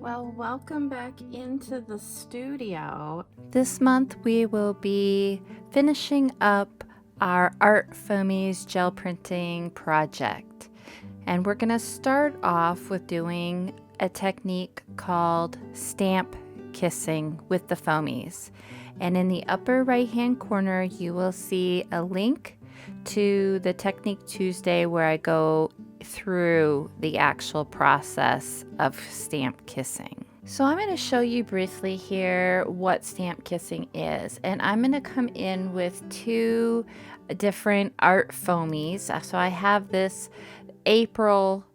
Well, welcome back into the studio. This month we will be finishing up our ArtFoamies gel printing project. And we're going to start off with doing a technique called stamp kissing with the foamies. And in the upper right hand corner you will see a link to the Technique Tuesday where I go through the actual process of stamp kissing. So I'm going to show you briefly here what stamp kissing is, and I'm going to come in with two different ArtFoamies. So I have this April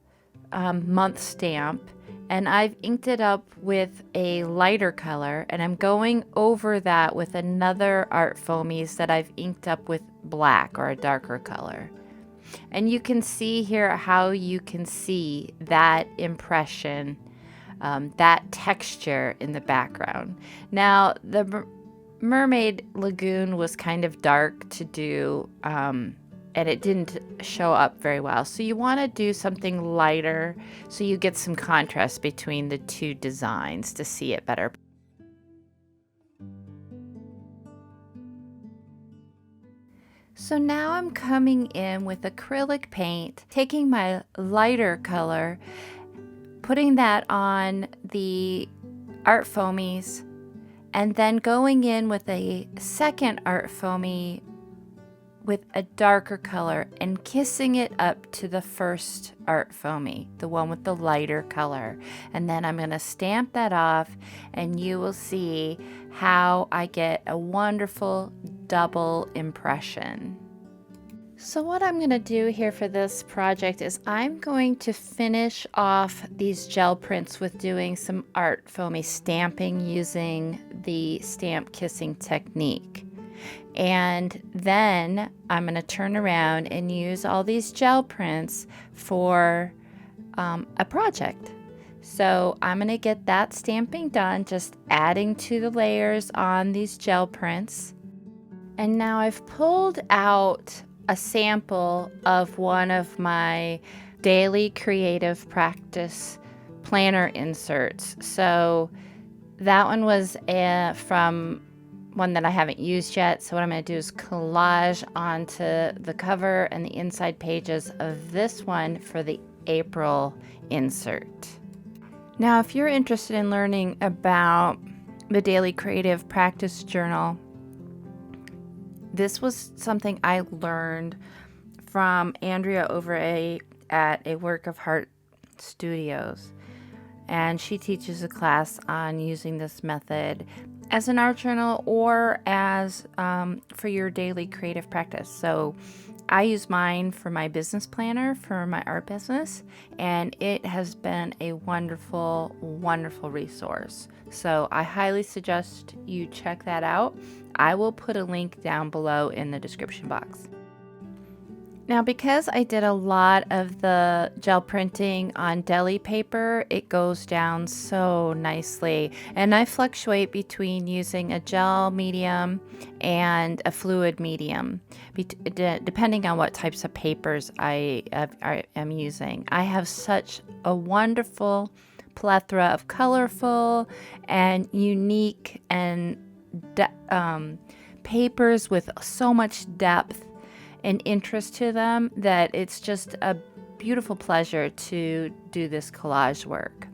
month stamp, and I've inked it up with a lighter color, and I'm going over that with another ArtFoamies that I've inked up with black or a darker color. And you can see here how you can see that impression, that texture in the background. Now, the Mermaid Lagoon was kind of dark to do, and it didn't show up very well. So you want to do something lighter so you get some contrast between the two designs to see it better. So now I'm coming in with acrylic paint, taking my lighter color, putting that on the ArtFoamies, and then going in with a second ArtFoamie with a darker color and kissing it up to the first ArtFoamie, the one with the lighter color. And then I'm going to stamp that off, and you will see how I get a wonderful double impression. So what I'm going to do here for this project is I'm going to finish off these gel prints with doing some ArtFoamie stamping using the stamp kissing technique. And then I'm going to turn around and use all these gel prints for a project. So I'm going to get that stamping done, just adding to the layers on these gel prints. And now I've pulled out a sample of one of my daily creative practice planner inserts. So that one was from one that I haven't used yet. So what I'm going to do is collage onto the cover and the inside pages of this one for the April insert. Now, if you're interested in learning about the Daily Creative Practice Journal, this was something I learned from Andrea over at a Work of Heart Studios. And she teaches a class on using this method as an art journal or as for your daily creative practice. So I use mine for my business planner for my art business, and it has been a wonderful, wonderful resource. So I highly suggest you check that out. I will put a link down below in the description box. Now, because I did a lot of the gel printing on deli paper, it goes down so nicely. And I fluctuate between using a gel medium and a fluid medium, depending on what types of papers I am using. I have such a wonderful plethora of colorful and unique and papers with so much depth and interest to them that it's just a beautiful pleasure to do this collage work.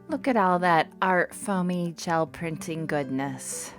Look at all that ArtFoamie gel printing goodness.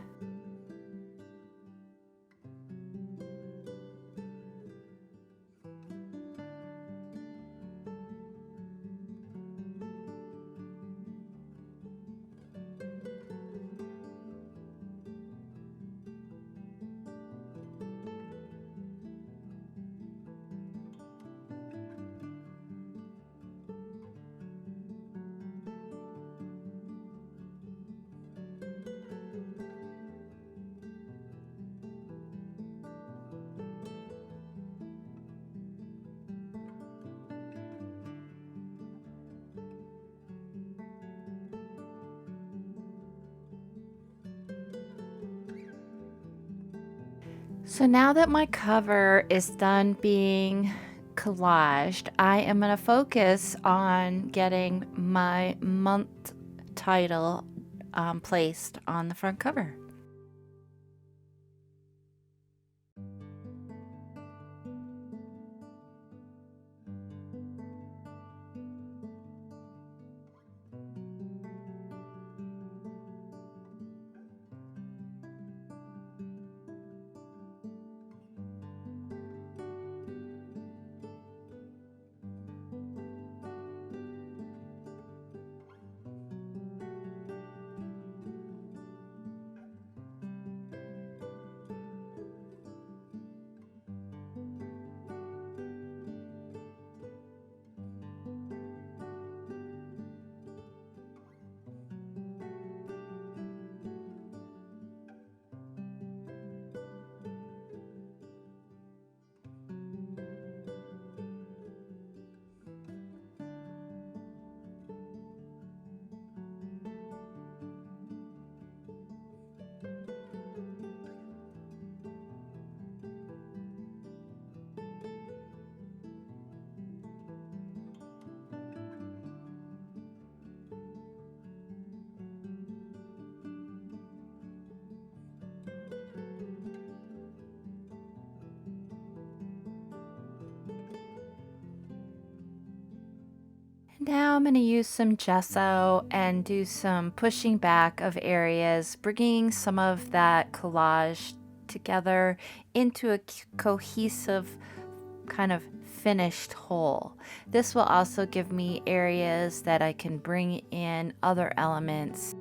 So now that my cover is done being collaged, I am going to focus on getting my month title placed on the front cover. Now I'm going to use some gesso and do some pushing back of areas, bringing some of that collage together into a cohesive kind of finished whole. This will also give me areas that I can bring in other elements.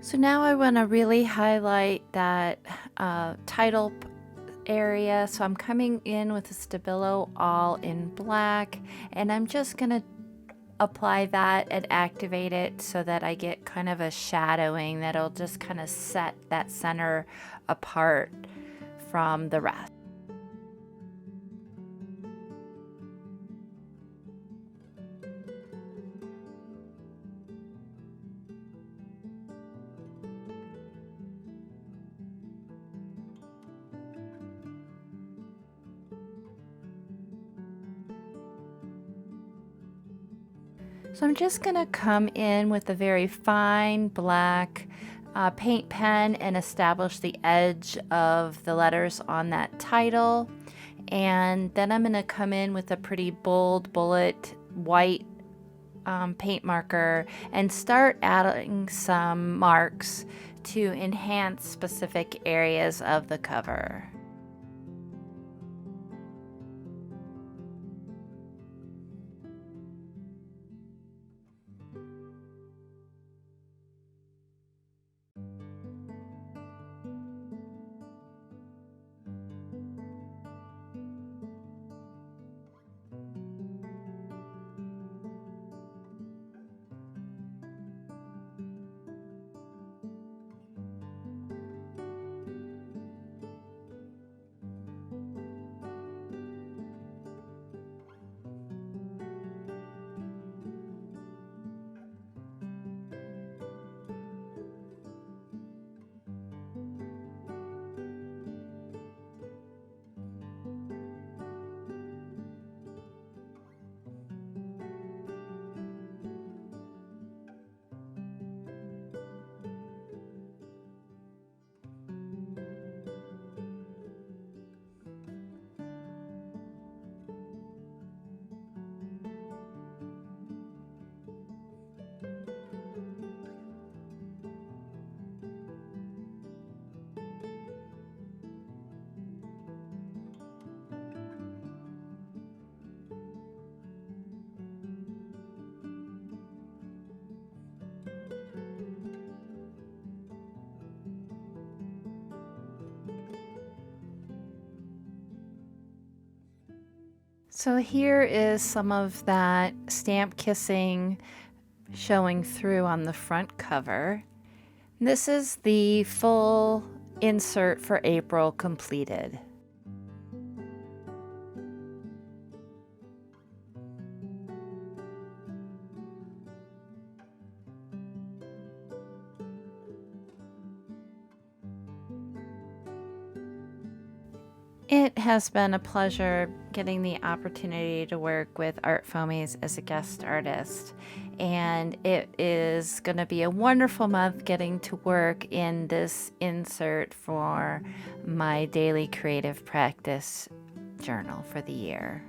So now I want to really highlight that title area. So I'm coming in with a Stabilo all in black, and I'm just going to apply that and activate it so that I get kind of a shadowing that'll just kind of set that center apart from the rest. So I'm just going to come in with a very fine black paint pen and establish the edge of the letters on that title. And then I'm going to come in with a pretty bold bullet white paint marker and start adding some marks to enhance specific areas of the cover. So here is some of that stamp kissing showing through on the front cover. This is the full insert for April completed. It has been a pleasure getting the opportunity to work with ArtFoamies as a guest artist. And it is going to be a wonderful month getting to work in this insert for my daily creative practice journal for the year.